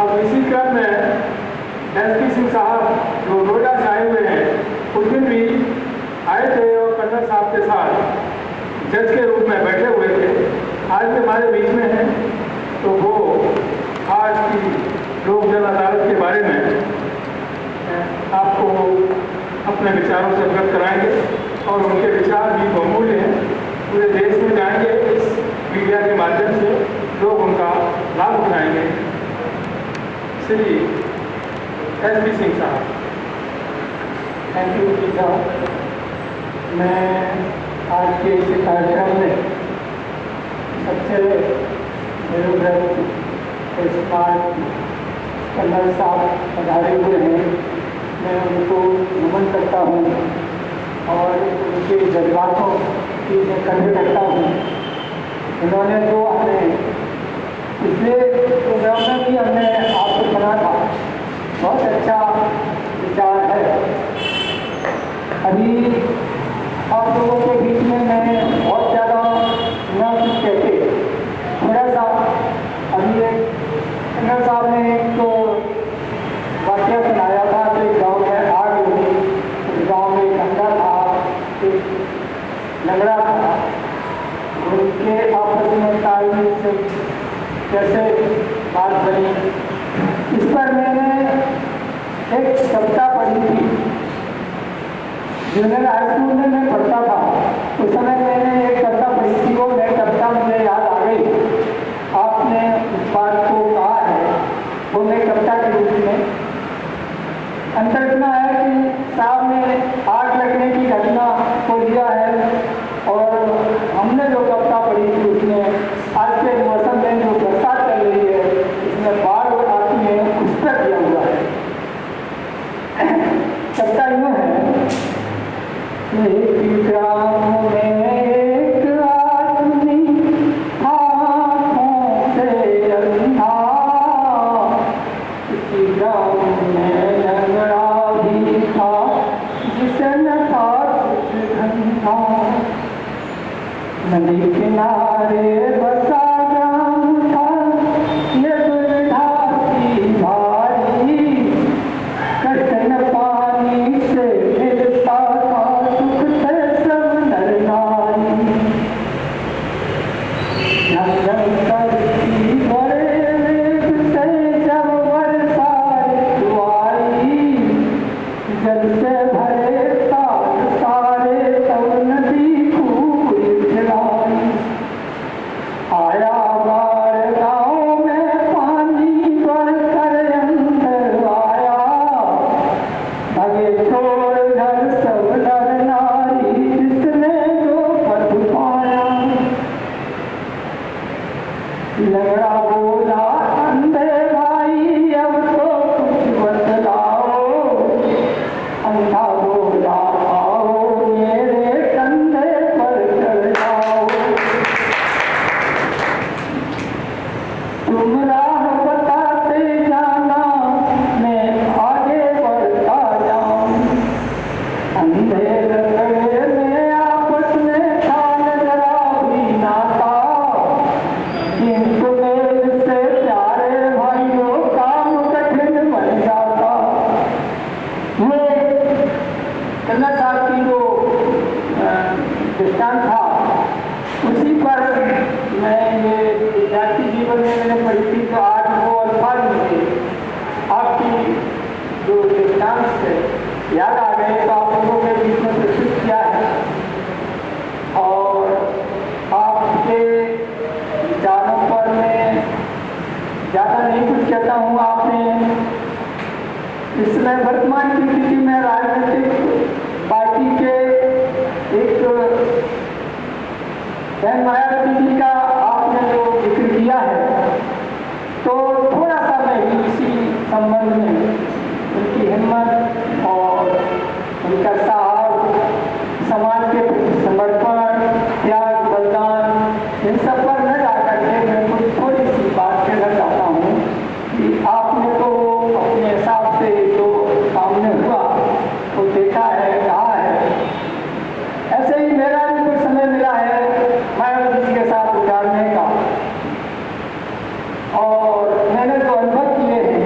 अब इसी क्रम में एसपी सिंह साहब जो नोएडा से आए हुए हैं उस दिन भी आए थे और कर्नल साहब के साथ जज के रूप में बैठे हुए थे। आज भी हमारे बीच में हैं, तो वो आज की लोक जन अदालत के बारे में आपको अपने विचारों से अवगत कराएंगे और उनके विचार भी बहुमूल्य हैं। पूरे देश में जाएंगे, इस मीडिया के माध्यम से लोग उनका लाभ उठाएंगे। श्री एसपी सिंह साहब। थैंक यू जी साहब। मैं आज के इस कार्यक्रम में सबसे मेरुदंड स्मार्ट कर्नल साहब पधारे हुए हैं, मैं उनको नमन करता हूँ और उनके जज्बातों की मैं कदर करता हूँ। उन्होंने जो हमें पिछले प्रोग्राम में भी हमने आपको सुना था, बहुत अच्छा विचार है। अभी आप लोगों के बीच में मैं बहुत ज़्यादा न कुछ कहते, थोड़ा सा अभी एक कर्नल साहब ने एक तो वाक्य सुनाया था कि गांव में आग लगी, उस गांव में एक अंधा था, एक लंगड़ा था, उनके आपस में तालमेल से कैसे बात बनी। इस पर मैंने एक कविता पढ़ी थी, जूनियर हाई स्कूल में मैं पढ़ता था। उस समय मैंने एक कविता पढ़ी थी, वो नई कविता मुझे याद आ गई। आपने इस बात को कहा है, वो नई कविता के रूप में अंतर इतना है कि साहब ने आग लगने की घटना को दिया है और हमने जो कविता पढ़ी थी उसमें आज के मौसम में जो बरसात चल रही है, इसमें बाढ़ आती है, उस पर दिया हुआ है। कविता यूँ है, एक ग्राम में एक आदमी आँखों से अंधा, इसी ग्राम में लंगड़ा भी था जिसे न था कुछ धंधा। नदी किनारे बसा ग्राम था, ये दुविधा थी भारी, कष्ट न पानी से मिलता था, सुख थे सब नर नारी। झंझन करती बड़े वेग से जब वर्षा ऋतु आई, जल से भरे ताल सारे तब नदी खूब खिलाई। आया बाढ़ गाँव में पानी बढ़कर अंदर आया, भगे छोड़ घर सब नर नारी, जिसने जो पद पाया। लंगड़ा बोला अंधे भाई अब तो कुछ बतलाओ, अंधा बोला आओ मेरे कंधे पर चढ़ जाओ। तुम राह बताते जाना, मैं आगे बढ़ता जाऊं। अंधे लंगड़े में आपस में था न जरा भी नाता, किंतु मेल से प्यारे भाइयों काम कठिन बन जाता। ये कर्नल साहब की जो दृष्टांत था, उसी पर मैं ये विद्यार्थी जीवन में मैंने पढ़ी थी, तो आज वो अल्फाज मुझे आपकी जो दृष्टांत से याद आ गए, तो आप लोगों के बीच में प्रस्तुत किया है। और आपके विचारों पर मैं ज़्यादा नहीं कुछ कहता हूँ। आपने इस समय वर्तमान की स्थिति में राजनीतिक पार्टी के एक बहन मायावती जी का आपने जो जिक्र किया है, तो थोड़ा सा मैं इसी संबंध में उनकी हिम्मत और उनका साहस, समाज के प्रति समर्पण, त्याग, बलिदान, इन सब पर न जा करके मैं कुछ थोड़ी सी बात कहना चाहता हूँ कि आपने तो अपने हिसाब से जो सामने हुआ वो देखा है, कहा है। ऐसे ही मेरा भी कुछ समय मिला है मायावती जी के साथ उजाड़ने का, और मैंने जो अनुभव किए हैं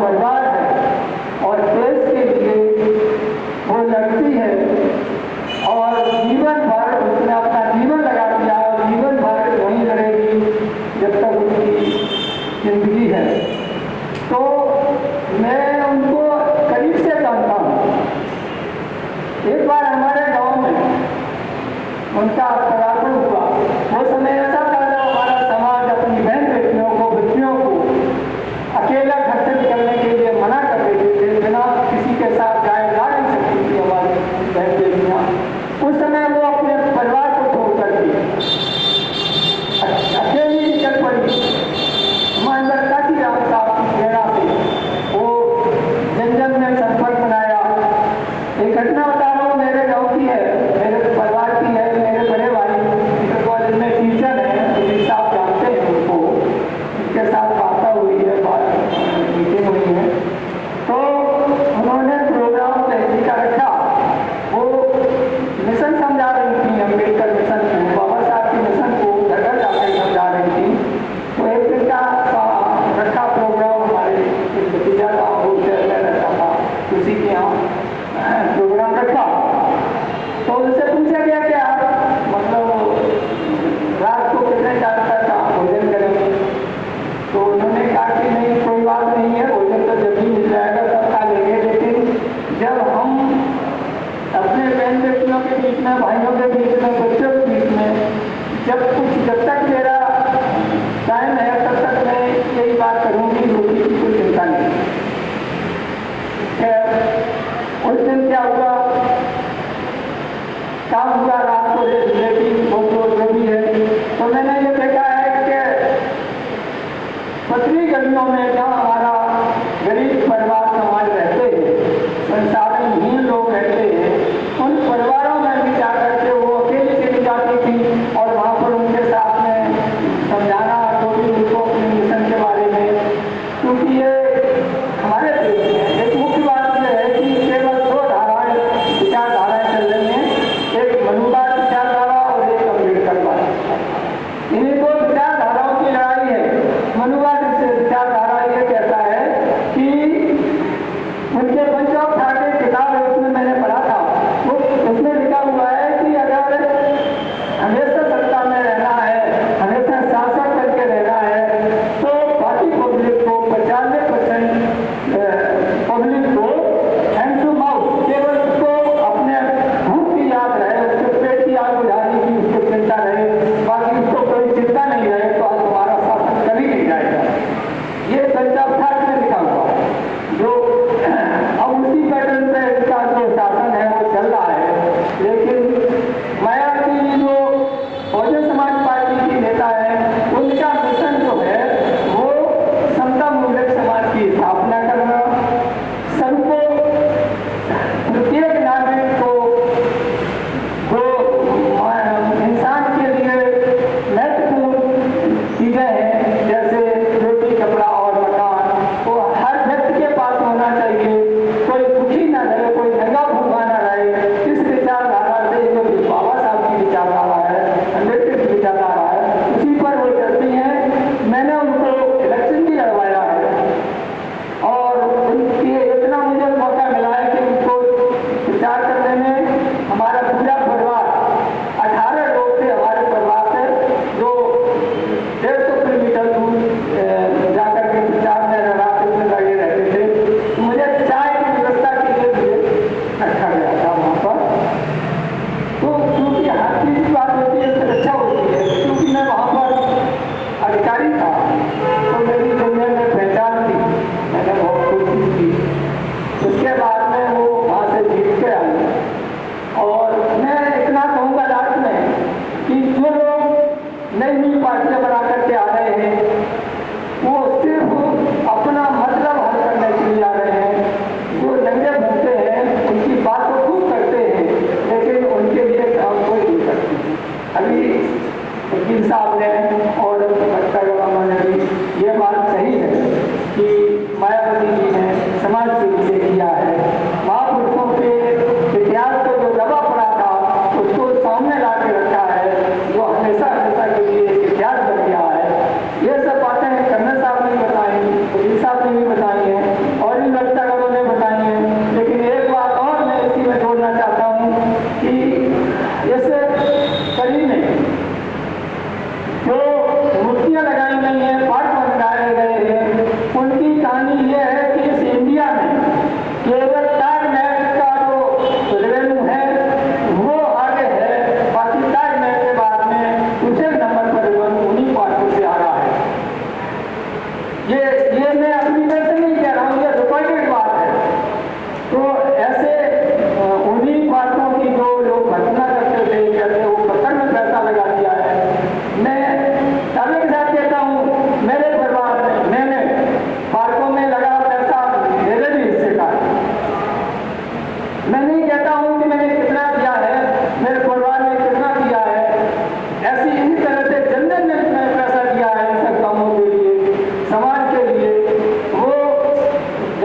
परिवार है और देश के लिए वो लड़ती है और जीवन भर उसने अपना जीवन लगा दिया और जीवन भर वहीं लड़ेगी जब तक उसकी जिंदगी है। तो मैं उनको करीब से जानता हूँ। एक बार हमारे गांव में उनका पदार्पण हुआ। वो समय ऐसा था जब हमारा समाज अपनी बहन बेटियों को, बच्चियों को अकेला घर से निकलने के लिए मना कर देते थे, बिना किसी के साथ जा नहीं सकती थी हमारी बहन बेटियाँ। उस समय वो अपने परिवार को छोड़ करके अकेली निकल पड़ी। हमारे काशीराम साहब की प्रेरणा से वो जन जन में संपर्क बनाया। एक घटना बता रहा हूँ, मेरे गाँव की है, मेरे परिवार की है। मेरे बड़े भाई इंटर कॉलेज में टीचर हैं, पुलिस साहब जानते हैं उनको, उनके साथ वार्ता हुई है, मीटिंग हुई है। तो उन्होंने प्रोग्राम तहजीब का रखा। वो मिशन समझा रही थी, अम्बेडकर मिशन को, बाबा साहब के मिशन को घर घर जाकर समझा रही थी। तो एक दिन का रखा प्रोग्राम, हमारे भतीजा का होटल में रहता था, उसी के यहाँ प्रोग्राम रखा। तो उनसे पूछा गया कि आप मतलब रात को कितने टाइम तक आप भोजन करेंगे? तो उन्होंने कहा कि नहीं, कोई बात नहीं है, भोजन तो जब भी मिल जाएगा तब खा लेंगे, लेकिन जब हम अपने बहन बेटियों के बीच में, भाइयों के बीच में, बच्चों के बीच में जब तक मेरा टाइम है तब तक मैं यही बात करूँगी, रोटी की कोई चिंता नहीं। उस दिन क्या हुआ, काम हुआ, रात को लेकिन जो भी है। तो मैंने ये देखा है कि पतली गलियों में जहाँ हमारा गरीब परिवार समाज रहते हैं, संसाधनहीन लोग रहते हैं, उन परिवारों में भी जाकर के वो अकेली चली जाती थी और वहाँ पर उनके साथ में समझाना जो भी उनको अपने मिशन के बारे में। क्योंकि ये हमारे देश में एक मुख्य बात यह है कि केवल दो विचारधाराएं चल रही हैं, एक मनुवाद विचारधारा और एक अम्बेडकर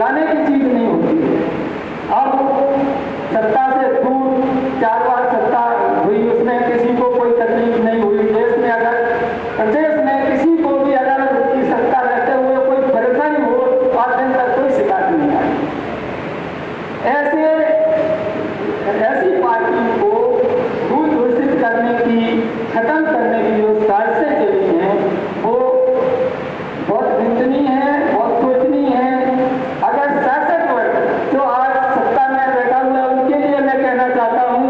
जाने की चीज नहीं होती है। अब सत्ता से दूर 4 बार सत्ता हुई, उसमें किसी को कोई तकलीफ नहीं हुई। देश में अगर प्रदेश में किसी को भी अगर उसकी सत्ता रहते हुए कोई परेशानी हो, 5 दिन तक कोई शिकायत नहीं आई। ऐसी पार्टी को दूर घोषित करने की, खत्म करने की जो साजिशें चली हैं वो बहुत निंदनीय है, बहुत सोचनीय है। अगर शासक वर्ग जो आज सत्ता में बैठा हुआ है, उनके लिए मैं कहना चाहता हूँ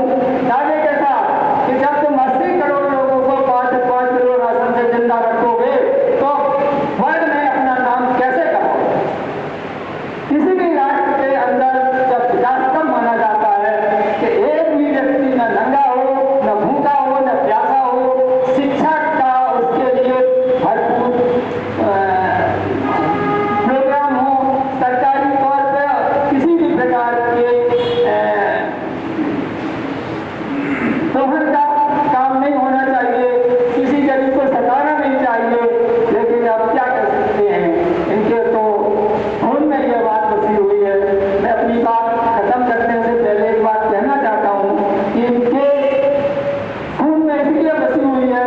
दावे के साथ कि जब तुम 80 करोड़ लोगों को 5-5 किलो राशन से जिंदा रखोगे तो वर्ल्ड में अपना नाम कैसे करोगे? किसी भी राष्ट्र के अंदर जब विकास कब माना जाता है कि एक भी व्यक्ति न नंगा हो, न भूखा हो, न प्यासा हो, शिक्षा का उसके लिए भरपूर प्रोग्राम हो, सरकारी तौर पर किसी भी प्रकार के दोहन का काम नहीं होना चाहिए, किसी गरीब को सताना नहीं चाहिए। लेकिन अब क्या कर सकते हैं, इनके तो खून में ये बात बसी हुई है। मैं अपनी बात खत्म करने से पहले एक बात कहना चाहता हूँ कि इनके खून में इसलिए बसी हुई है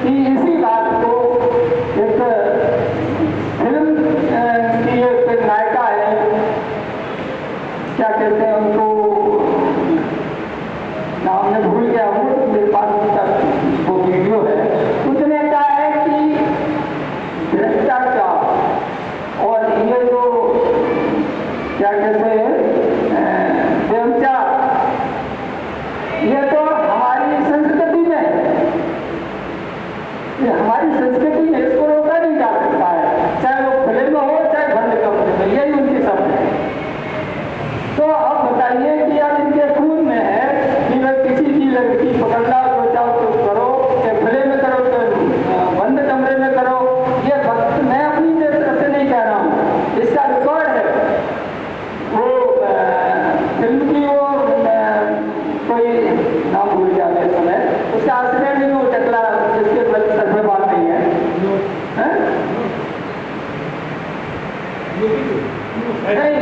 कि इसी बात को एक फिल्म की एक नायिका है, क्या कहते हैं उनको, नाम में भूल गया हूँ, मेरे पास वो वीडियो है। उसने कहा है कि भ्रष्टाचार और ये जो क्या कहते हैं व्यभिचार, ये तो हमारी संस्कृति में है, हमारी संस्कृति में इसको रोका नहीं जा सकता है, चाहे वो खुले में हो चाहे बंद कमरे में, यही उनकी शब्द है। तो अब बताइए कि अब इनके खून में है कि मैं किसी भी लड़की पकड़ लाओ, तो चाहो तो करो, चाहे खुले में करो चाहे बंद कमरे में करो। ये वक्त मैं अपनी तरफ से नहीं कह रहा हूँ, इसका रिकॉर्ड है। वो फिल्म की वो कोई नाम भूल गया मेरे समय, उसका एक्सीडेंट नहीं, वो टकला जिसके सर में बात नहीं है, नहीं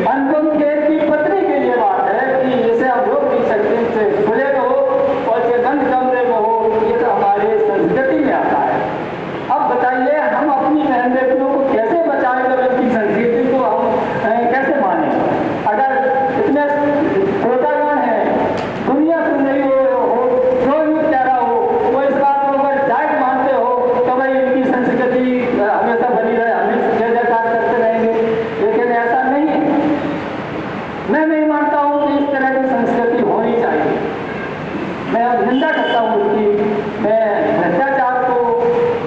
अनुपम खेर की पत्नी के लिए बात है कि जैसे हम रोक नहीं सकते, से खुले में हो और से बंद कमरे में हो, ये तो हमारे संस्कृति में आता है। अब बताइए हम अपनी बहन बेटियों को कैसे बचाएं, जब इनकी संस्कृति को हम कैसे माने? अगर इतने श्रोतागण है, दुनिया सुन रही हो, जो भी कह रहा हो, वो इस बात को अगर जायज मानते हो तो भाई इनकी संस्कृति हमेशा बनी रहे, हमें जय जयकार करते रहेंगे। लेकिन ऐसा नहीं है, मैं नहीं मानता हूँ कि इस तरह की संस्कृति होनी चाहिए। मैं अब निंदा करता हूँ उसकी। मैं भ्रष्टाचार को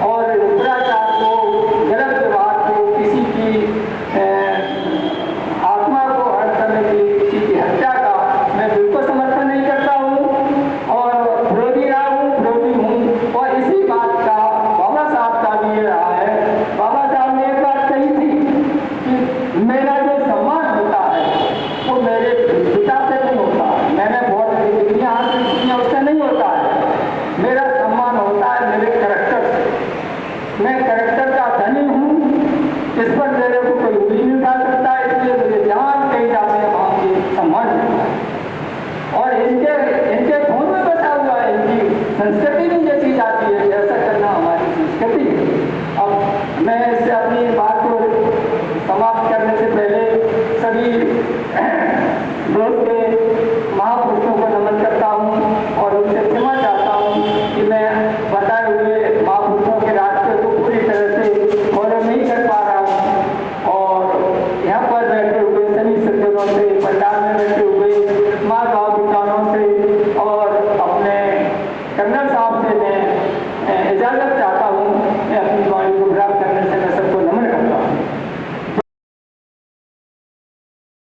और दुराचार को, गलत व्यवहार को, किसी की आत्मा को हरण करने की, किसी की हत्या का मैं बिल्कुल समर्थन नहीं करता हूँ और विरोधी रहा हूँ, विरोधी हूँ। और इसी बात का बाबा साहब का भी ये रहा है। बाबा साहब ने एक बात कही थी कि मेरा जो सम्मान होता है वो मेरे पिता से नहीं होता, मैंने बहुत डिग्रियाँ हासिल की उससे नहीं होता है। मेरा सम्मान होता है मेरे कैरेक्टर से। मैं कैरेक्टर का धनी हूँ, इस पर मेरे को कोई उंगली नहीं उठा सकता, इसलिए मुझे जहाँ कहीं जाते हैं वहाँ मुझे सम्मान मिलता है। और इनके खून में बसा हुआ है, इनकी संस्कृति भी जैसी जाती है, ऐसा करना हमारी संस्कृति है। अब मैं इससे अपनी बात को समाप्त करने से पहले